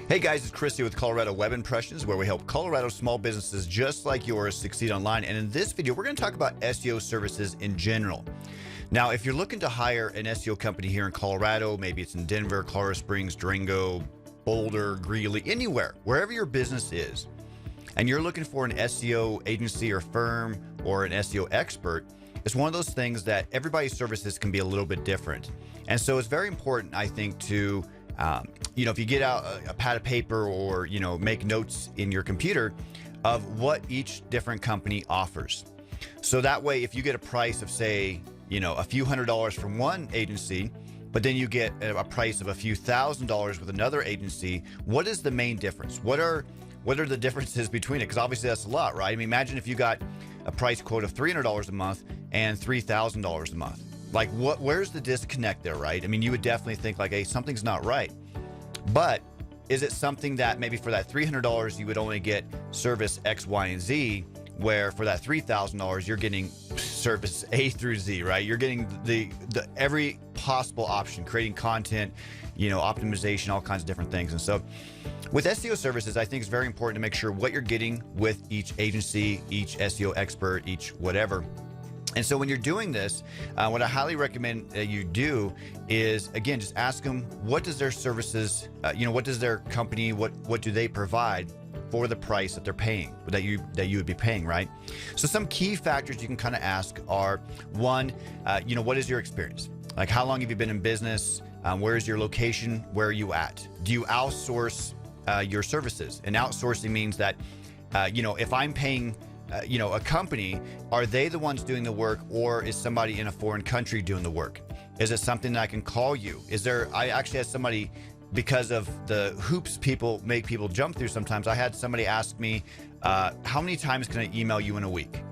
Hey guys, it's Chris here with Colorado Web Impressions, where we help Colorado small businesses just like yours succeed online. And in this video, we're going to talk about SEO services in general. Now, if you're looking to hire an SEO company here in Colorado, maybe it's in Denver, Colorado Springs, Durango, Boulder, Greeley, anywhere, wherever your business is, and you're looking for an SEO agency or firm or an SEO expert, it's one of those things that everybody's services can be a little bit different. And so it's very important, I think, to if you get out a pad of paper or, make notes in your computer of what each different company offers. So that way, if you get a price of, say, a few $100s from one agency, but then you get a price of a few $1,000s with another agency, what is the main difference? What are the differences between it? Because obviously that's a lot, right? I mean, imagine if you got a price quote of $300 a month and $3,000 a month. Like, where's the disconnect there, right? I mean, you would definitely think like, hey, something's not right. But is it something that maybe for that $300 you would only get service X, Y, and Z, where for that $3,000 you're getting service A through Z, right? You're getting the every possible option, creating content, optimization, all kinds of different things. And so with SEO services, I think it's very important to make sure what you're getting with each agency, each SEO expert, each whatever. And so when you're doing this, what I highly recommend that you do is, again, just ask them, what does their services, what does their company, what do they provide for the price that they're paying, that you would be paying, right? So some key factors you can kind of ask are, one, what is your experience? Like, how long have you been in business? Where is your location? Where are you at? Do you outsource your services? And outsourcing means that, if I'm paying a company, are they the ones doing the work, or is somebody in a foreign country doing the work? Is it something that I can call you? I actually had somebody, because of the hoops people make people jump through sometimes, I had somebody ask me, how many times can I email you in a week?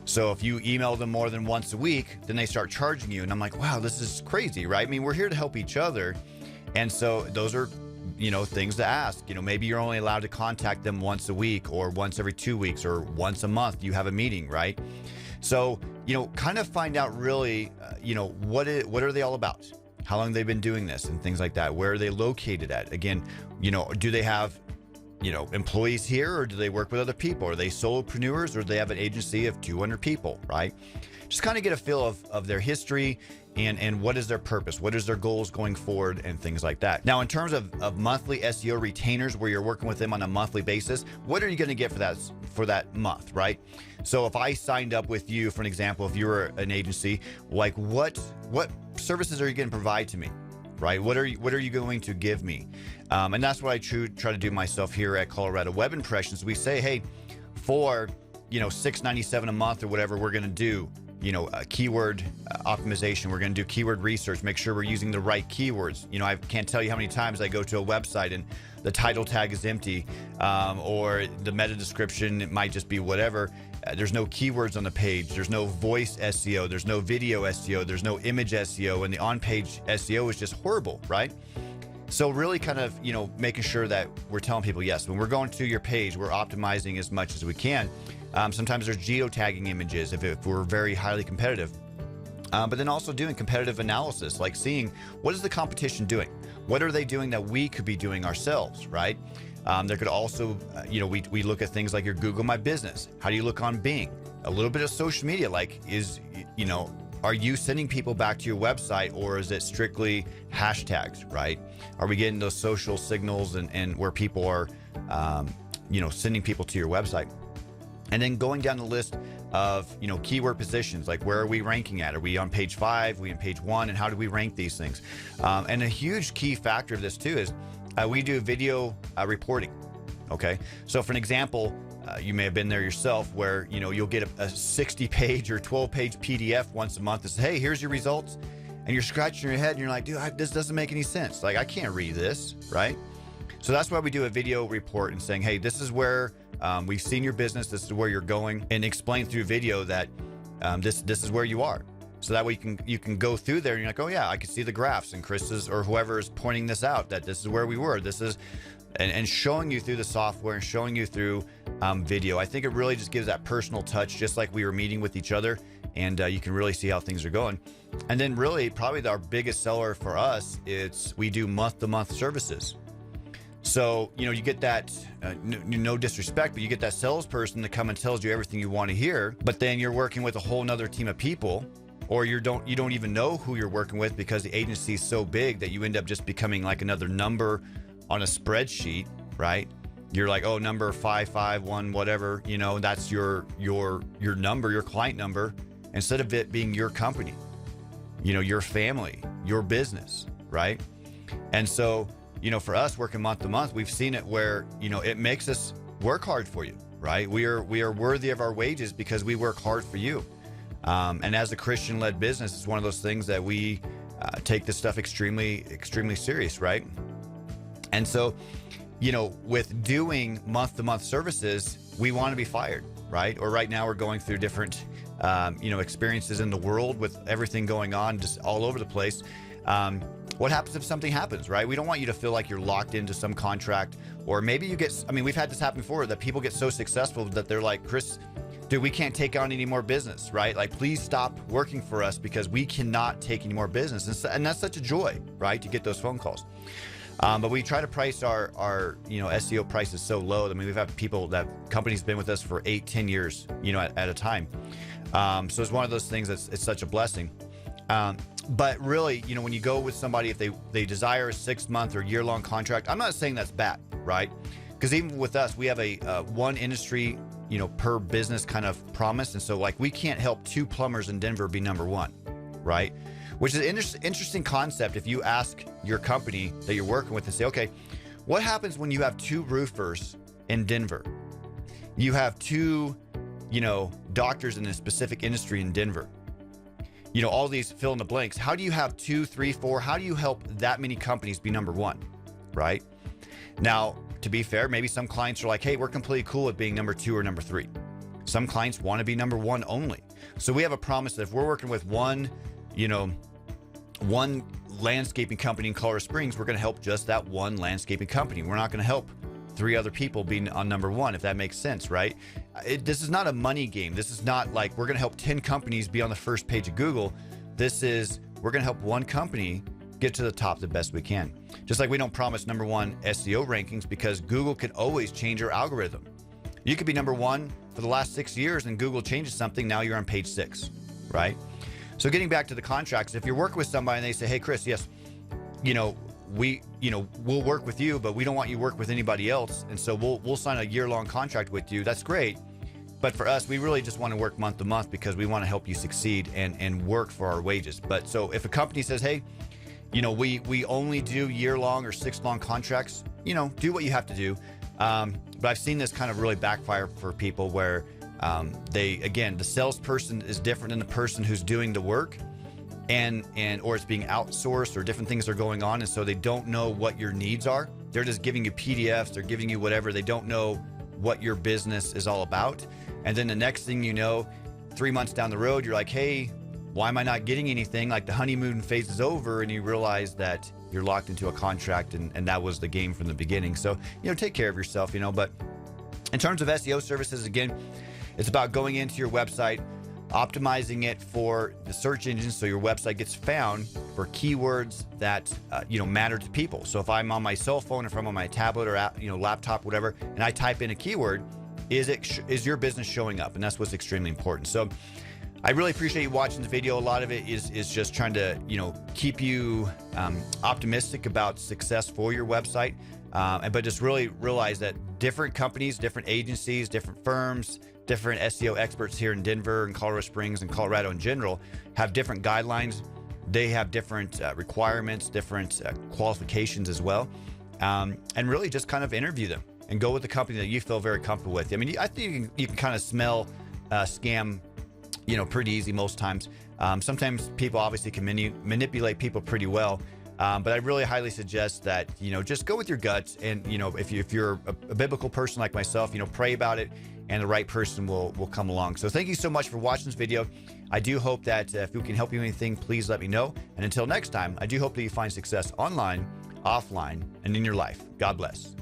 So if you email them more than once a week, then they start charging you. And I'm like, wow, this is crazy, right? I mean, we're here to help each other. And so those are things to ask. Maybe you're only allowed to contact them once a week, or once every 2 weeks, or once a month you have a meeting, right? So, kind of find out really, what are they all about? How long they've been doing this and things like that. Where are they located at? Again, do they have, employees here, or do they work with other people? Are they solopreneurs, or do they have an agency of 200 people, right? Just kind of get a feel of their history and what is their purpose, what is their goals going forward, and things like that. Now, in terms of monthly SEO retainers, where you're working with them on a monthly basis, what are you going to get for that month, right? So if I signed up with you, for an example, if you were an agency, like what services are you going to provide to me, right? What are you going to give me? And that's what I try to do myself here at Colorado Web Impressions. We say, hey, for $6.97 a month or whatever, we're going to do keyword optimization. We're going to do keyword research, make sure we're using the right keywords. I can't tell you how many times I go to a website and the title tag is empty, or the meta description, it might just be whatever. There's no keywords on the page. There's no voice SEO. There's no video SEO. There's no image SEO. And the on-page SEO is just horrible, right? So really kind of, making sure that we're telling people, yes, when we're going to your page, we're optimizing as much as we can. Sometimes there's geotagging images if we're very highly competitive. But then also doing competitive analysis, like seeing what is the competition doing? What are they doing that we could be doing ourselves, right? There could also, we look at things like your Google My Business. How do you look on Bing? A little bit of social media, like are you sending people back to your website, or is it strictly hashtags, right? Are we getting those social signals and where people are, sending people to your website? And then going down the list of, keyword positions, like where are we ranking at? Are we on page 5? Are we on page 1? And how do we rank these things? And a huge key factor of this too is we do video reporting. Okay. So for an example, you may have been there yourself, where, you'll get a 60-page or 12-page PDF once a month that says, hey, here's your results. And you're scratching your head and you're like, dude, this doesn't make any sense. Like, I can't read this, right? So that's why we do a video report and saying, hey, this is where we've seen your business, this is where you're going, and explain through video that this is where you are. So that way you can go through there and you're like, oh yeah, I can see the graphs, and Chris or whoever is pointing this out, that this is where we were. This is, and showing you through the software and showing you through video. I think it really just gives that personal touch, just like we were meeting with each other, and you can really see how things are going. And then really probably our biggest seller for us, we do month-to-month services. So, you get that, no disrespect, but you get that salesperson that come and tells you everything you want to hear, but then you're working with a whole nother team of people, or you don't even know who you're working with because the agency is so big that you end up just becoming like another number on a spreadsheet, right? You're like, oh, number 551, whatever, that's your number, your client number, instead of it being your company, your family, your business, right? And so, for us working month to month, we've seen it where, it makes us work hard for you, right? We are worthy of our wages because we work hard for you. And as a Christian-led business, it's one of those things that we take this stuff extremely, extremely serious, right? And so, with doing month-to-month services, we want to be fired, right? Or right now we're going through different, experiences in the world with everything going on just all over the place. What happens if something happens, right? We don't want you to feel like you're locked into some contract, or maybe we've had this happen before, that people get so successful that they're like, Chris, dude, we can't take on any more business, right? Like, please stop working for us because we cannot take any more business. And that's such a joy, right? To get those phone calls. But we try to price our SEO prices so low. I mean, we've had companies been with us for 8-10 years, at a time. So it's one of those things it's such a blessing. But really, when you go with somebody, if they desire a 6-month or year-long contract, I'm not saying that's bad, right? Because even with us, we have a one industry, per business kind of promise. And so, like, we can't help 2 plumbers in Denver be number 1, right? Which is an interesting concept. If you ask your company that you're working with and say, okay, what happens when you have 2 roofers in Denver? You have 2, doctors in a specific industry in Denver. All these fill in the blanks. How do you have 2, 3, 4? How do you help that many companies be number 1, right? Now, to be fair, maybe some clients are like, hey, we're completely cool with being number 2 or number 3. Some clients want to be number 1 only. So we have a promise that if we're working with one landscaping company in Colorado Springs, we're going to help just that one landscaping company. We're not going to help 3 other people being on number 1, if that makes sense, right? This is not a money game. This is not like we're going to help 10 companies be on the first page of Google. This is, we're going to help one company get to the top the best we can. Just like we don't promise number 1 SEO rankings, because Google can always change your algorithm. You could be number 1 for the last 6 years and Google changes something. Now you're on page 6, right? So getting back to the contracts, if you're working with somebody and they say, hey, Chris, yes, we'll work with you, but we don't want you to work with anybody else. And so we'll sign a year-long contract with you. That's great. But for us, we really just want to work month to month because we want to help you succeed and work for our wages. But so if a company says, hey, we only do year-long or 6-long contracts, do what you have to do. But I've seen this kind of really backfire for people where the salesperson is different than the person who's doing the work, or it's being outsourced, or different things are going on. And so they don't know what your needs are. They're just giving you PDFs. They're giving you whatever. They don't know what your business is all about. And then the next thing you know, 3 months down the road, you're like, hey, why am I not getting anything? Like, the honeymoon phase is over, and you realize that you're locked into a contract, and that was the game from the beginning. So, take care of yourself, but in terms of SEO services, again, it's about going into your website, optimizing it for the search engine so your website gets found for keywords that matter to people. So if I'm on my cell phone, if I'm on my tablet or laptop, whatever, and I type in a keyword, is your business showing up? And that's what's extremely important. So I really appreciate you watching the video. A lot of it is just trying to keep you optimistic about success for your website, but just really realize that different companies, different agencies, different firms, different SEO experts here in Denver and Colorado Springs and Colorado in general have different guidelines. They have different requirements, different qualifications as well. And really just kind of interview them and go with the company that you feel very comfortable with. I mean, I think you can kind of smell scam, pretty easy most times. Sometimes people obviously can manipulate people pretty well. But I really highly suggest that, just go with your guts. And, if you're a biblical person like myself, pray about it, and the right person will come along. So thank you so much for watching this video. I do hope that if we can help you with anything, please let me know. And until next time, I do hope that you find success online, offline, and in your life. God bless.